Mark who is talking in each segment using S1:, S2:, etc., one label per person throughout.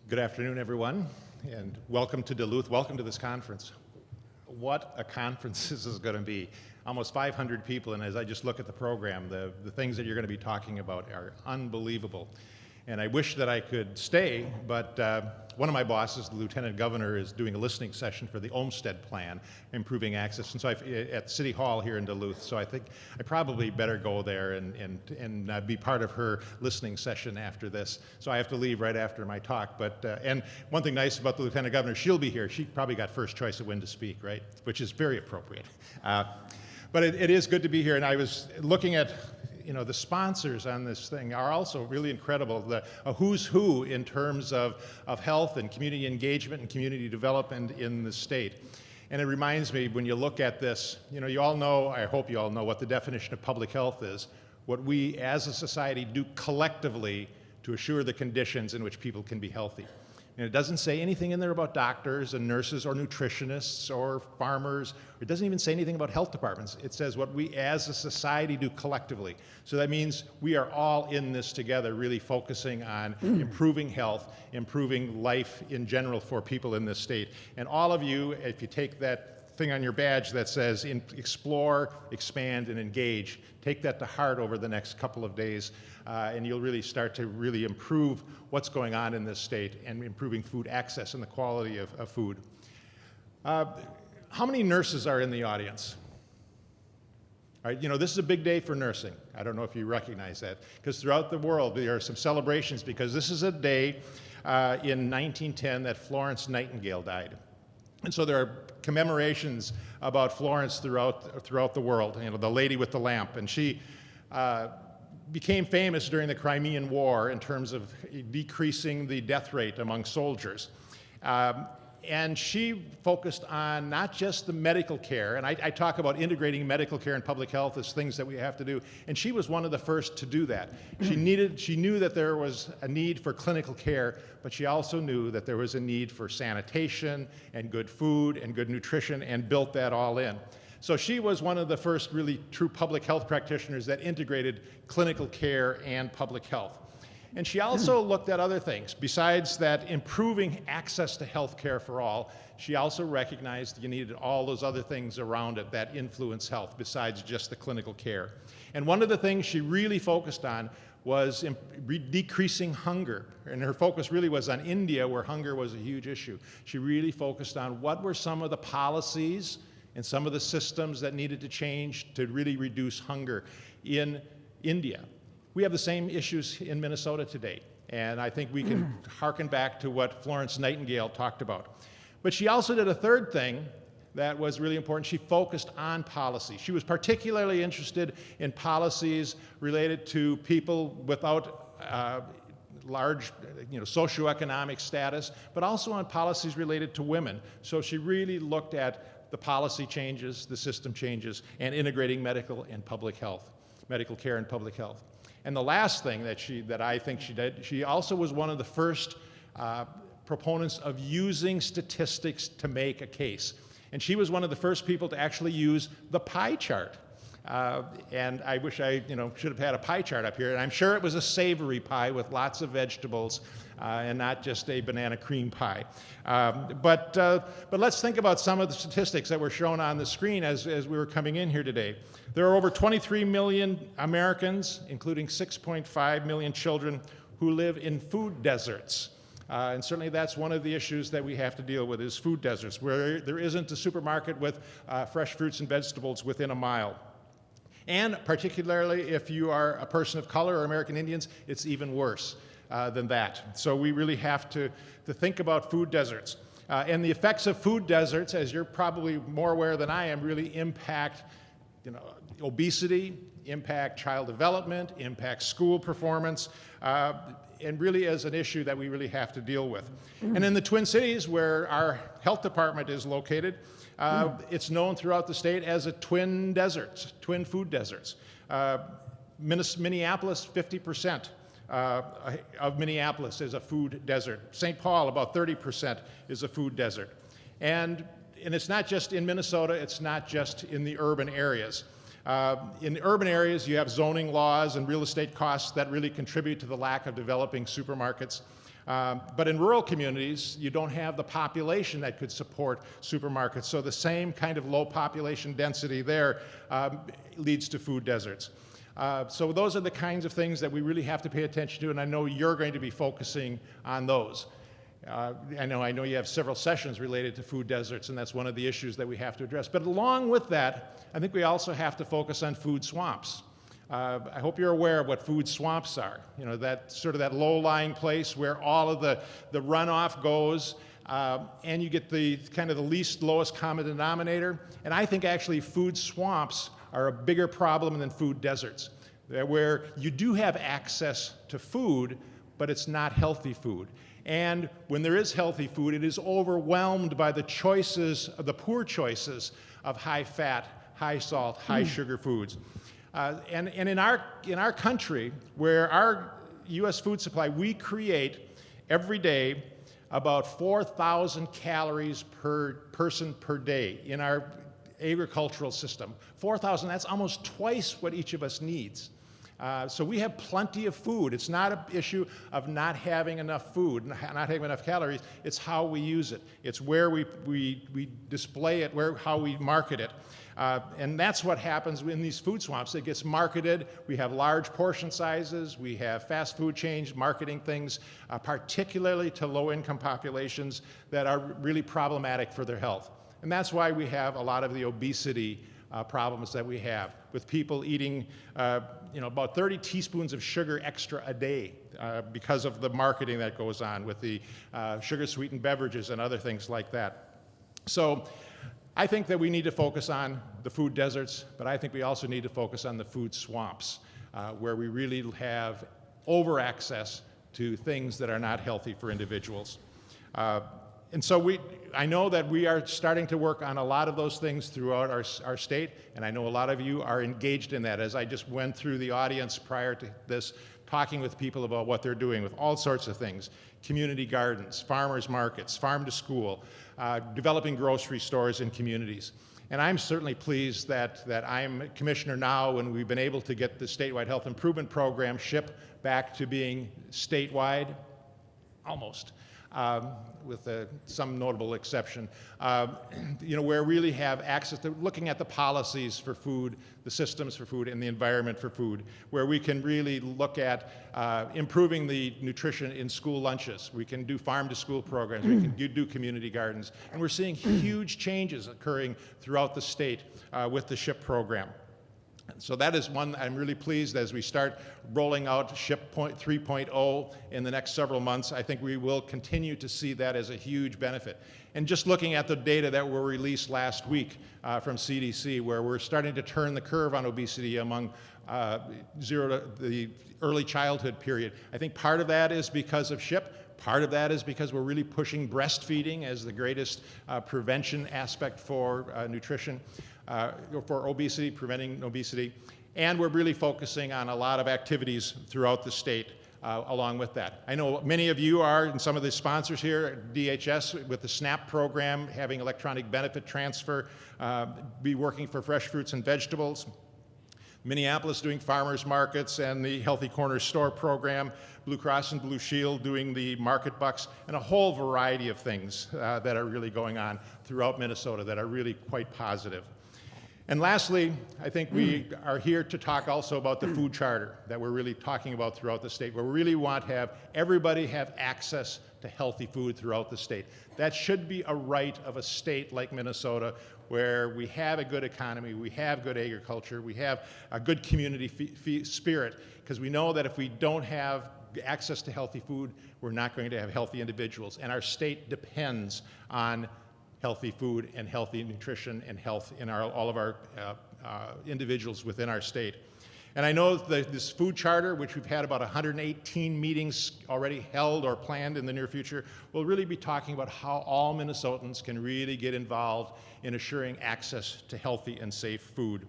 S1: Good afternoon, everyone, and welcome to Duluth. Welcome to this conference. What a conference this is going to be. Almost 500 people, and as I just look at the program, the things that you're going to be talking about are unbelievable. And I wish that I could stay, but one of my bosses, the Lieutenant Governor, is doing a listening session for the Olmsted Plan, improving access, and so at City Hall here in Duluth. So I think I probably better go there and be part of her listening session after this. So I have to leave right after my talk. But and one thing nice about the Lieutenant Governor, she'll be here. She probably got first choice of when to speak, right? Which is very appropriate. But it is good to be here, and I was looking at the sponsors on this thing are also really incredible. A who's who in terms of health and community engagement and community development in the state. And it reminds me, when you look at this, you all know, I hope you all know what the definition of public health is, what we as a society do collectively to assure the conditions in which people can be healthy. And it doesn't say anything in there about doctors and nurses or nutritionists or farmers. It doesn't even say anything about health departments. It says what we as a society do collectively. So that means we are all in this together, really focusing on improving health, improving life in general for people in this state. And all of you, if you take that thing on your badge that says explore, expand, and engage, take that to heart over the next couple of days, and you'll really start to really improve what's going on in this state and improving food access and the quality of food. How many nurses are in the audience? All right, this is a big day for nursing. I don't know if you recognize that, because throughout the world there are some celebrations, because this is a day in 1910 that Florence Nightingale died. And so there are commemorations about Florence throughout the world, the lady with the lamp. And she became famous during the Crimean War in terms of decreasing the death rate among soldiers. And she focused on not just the medical care, and I talk about integrating medical care and public health as things that we have to do, and she was one of the first to do that. She knew that there was a need for clinical care, but she also knew that there was a need for sanitation and good food and good nutrition, and built that all in. So she was one of the first really true public health practitioners that integrated clinical care and public health. And she also looked at other things. Besides that, improving access to health care for all, she also recognized you needed all those other things around it that influence health besides just the clinical care. And one of the things she really focused on was decreasing hunger. And her focus really was on India, where hunger was a huge issue. She really focused on what were some of the policies and some of the systems that needed to change to really reduce hunger in India. We have the same issues in Minnesota today, and I think we can hearken back to what Florence Nightingale talked about. But she also did a third thing that was really important. She focused on policy. She was particularly interested in policies related to people without large socioeconomic status, but also on policies related to women. So she really looked at the policy changes, the system changes, and integrating medical and public health, medical care and public health. And the last thing that I think she did, she also was one of the first proponents of using statistics to make a case. And she was one of the first people to actually use the pie chart. And I wish I should have had a pie chart up here. And I'm sure it was a savory pie with lots of vegetables and not just a banana cream pie. But let's think about some of the statistics that were shown on the screen as we were coming in here today. There are over 23 million Americans, including 6.5 million children, who live in food deserts. And certainly that's one of the issues that we have to deal with, is food deserts, where there isn't a supermarket with fresh fruits and vegetables within a mile. And particularly if you are a person of color or American Indians, it's even worse than that. So we really have to think about food deserts. And the effects of food deserts, as you're probably more aware than I am, really impact obesity, impact child development, impact school performance, and really is an issue that we really have to deal with. And in the Twin Cities, where our health department is located, it's known throughout the state as a twin deserts, twin food deserts. Minneapolis, 50% of Minneapolis is a food desert. St. Paul, about 30% is a food desert. And it's not just in Minnesota, it's not just in the urban areas. In urban areas, you have zoning laws and real estate costs that really contribute to the lack of developing supermarkets. But in rural communities, you don't have the population that could support supermarkets. So the same kind of low population density there leads to food deserts. So those are the kinds of things that we really have to pay attention to, and I know you're going to be focusing on those. I know you have several sessions related to food deserts, and that's one of the issues that we have to address. But along with that, I think we also have to focus on food swamps. I hope you're aware of what food swamps are. You know, that sort of that low-lying place where all of the runoff goes, and you get the kind of the least lowest common denominator. And I think actually food swamps are a bigger problem than food deserts, where you do have access to food, but it's not healthy food. And when there is healthy food, it is overwhelmed by the choices, the poor choices of high fat, high salt, high sugar foods. And in our country, where our U.S. food supply, we create every day about 4,000 calories per person per day in our agricultural system. 4,000, that's almost twice what each of us needs. So we have plenty of food. It's not an issue of not having enough food, not having enough calories. It's how we use it. It's where we display it, how we market it. And that's what happens in these food swamps. It gets marketed. We have large portion sizes. We have fast food chains marketing things, particularly to low-income populations that are really problematic for their health. And that's why we have a lot of the obesity problems that we have, with people eating about 30 teaspoons of sugar extra a day because of the marketing that goes on with the sugar-sweetened beverages and other things like that. So I think that we need to focus on the food deserts, but I think we also need to focus on the food swamps, where we really have over-access to things that are not healthy for individuals. And so I know that we are starting to work on a lot of those things throughout our state, and I know a lot of you are engaged in that. As I just went through the audience prior to this, talking with people about what they're doing with all sorts of things: community gardens, farmers markets, farm to school, developing grocery stores in communities. And I'm certainly pleased that I'm commissioner now, and we've been able to get the statewide health improvement program, SHIP, back to being statewide, almost. With some notable exception, where we really have access to looking at the policies for food, the systems for food, and the environment for food, where we can really look at improving the nutrition in school lunches. We can do farm-to-school programs. We can do community gardens. And we're seeing huge changes occurring throughout the state with the SHIP program. So that is one I'm really pleased as we start rolling out SHIP 3.0 in the next several months. I think we will continue to see that as a huge benefit. And just looking at the data that were released last week from CDC, where we're starting to turn the curve on obesity among zero to the early childhood period. I think part of that is because of SHIP. Part of that is because we're really pushing breastfeeding as the greatest prevention aspect for nutrition. For obesity, preventing obesity, and we're really focusing on a lot of activities throughout the state along with that. I know many of you are, and some of the sponsors here at DHS with the SNAP program, having electronic benefit transfer, be working for fresh fruits and vegetables. Minneapolis doing farmers markets and the Healthy Corner Store program, Blue Cross and Blue Shield doing the market bucks, and a whole variety of things that are really going on throughout Minnesota that are really quite positive. And lastly, I think we are here to talk also about the food charter that we're really talking about throughout the state, where we really want to have everybody have access to healthy food throughout the state. That should be a right of a state like Minnesota, where we have a good economy, we have good agriculture, we have a good community spirit, because we know that if we don't have access to healthy food, we're not going to have healthy individuals. And our state depends on healthy food and healthy nutrition and health in all of our individuals within our state. And I know that this food charter, which we've had about 118 meetings already held or planned in the near future, will really be talking about how all Minnesotans can really get involved in assuring access to healthy and safe food.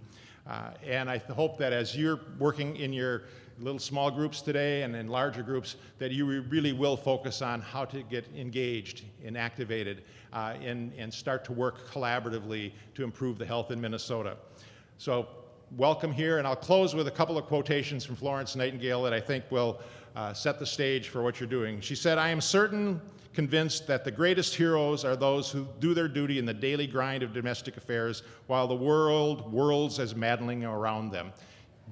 S1: And I hope that as you're working in your little small groups today and in larger groups, that you really will focus on how to get engaged and activated and start to work collaboratively to improve the health in Minnesota. So welcome here, and I'll close with a couple of quotations from Florence Nightingale that I think will set the stage for what you're doing. She said, "I am convinced that the greatest heroes are those who do their duty in the daily grind of domestic affairs while the world whirls as maddening around them.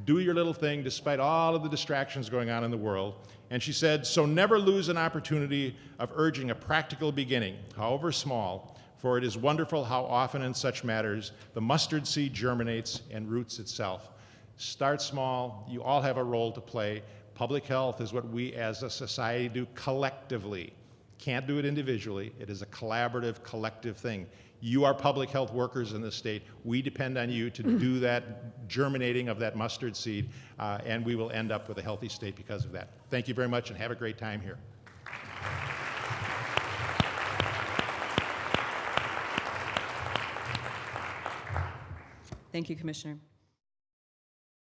S1: Do your little thing despite all of the distractions going on in the world." And she said, "So never lose an opportunity of urging a practical beginning, however small, for it is wonderful how often in such matters the mustard seed germinates and roots itself." Start small. You all have a role to play. Public health is what we as a society do collectively. Can't do it individually. It is a collaborative, collective thing. You are public health workers in this state. We depend on you to do that germinating of that mustard seed, and we will end up with a healthy state because of that. Thank you very much, and have a great time here.
S2: Thank you, Commissioner.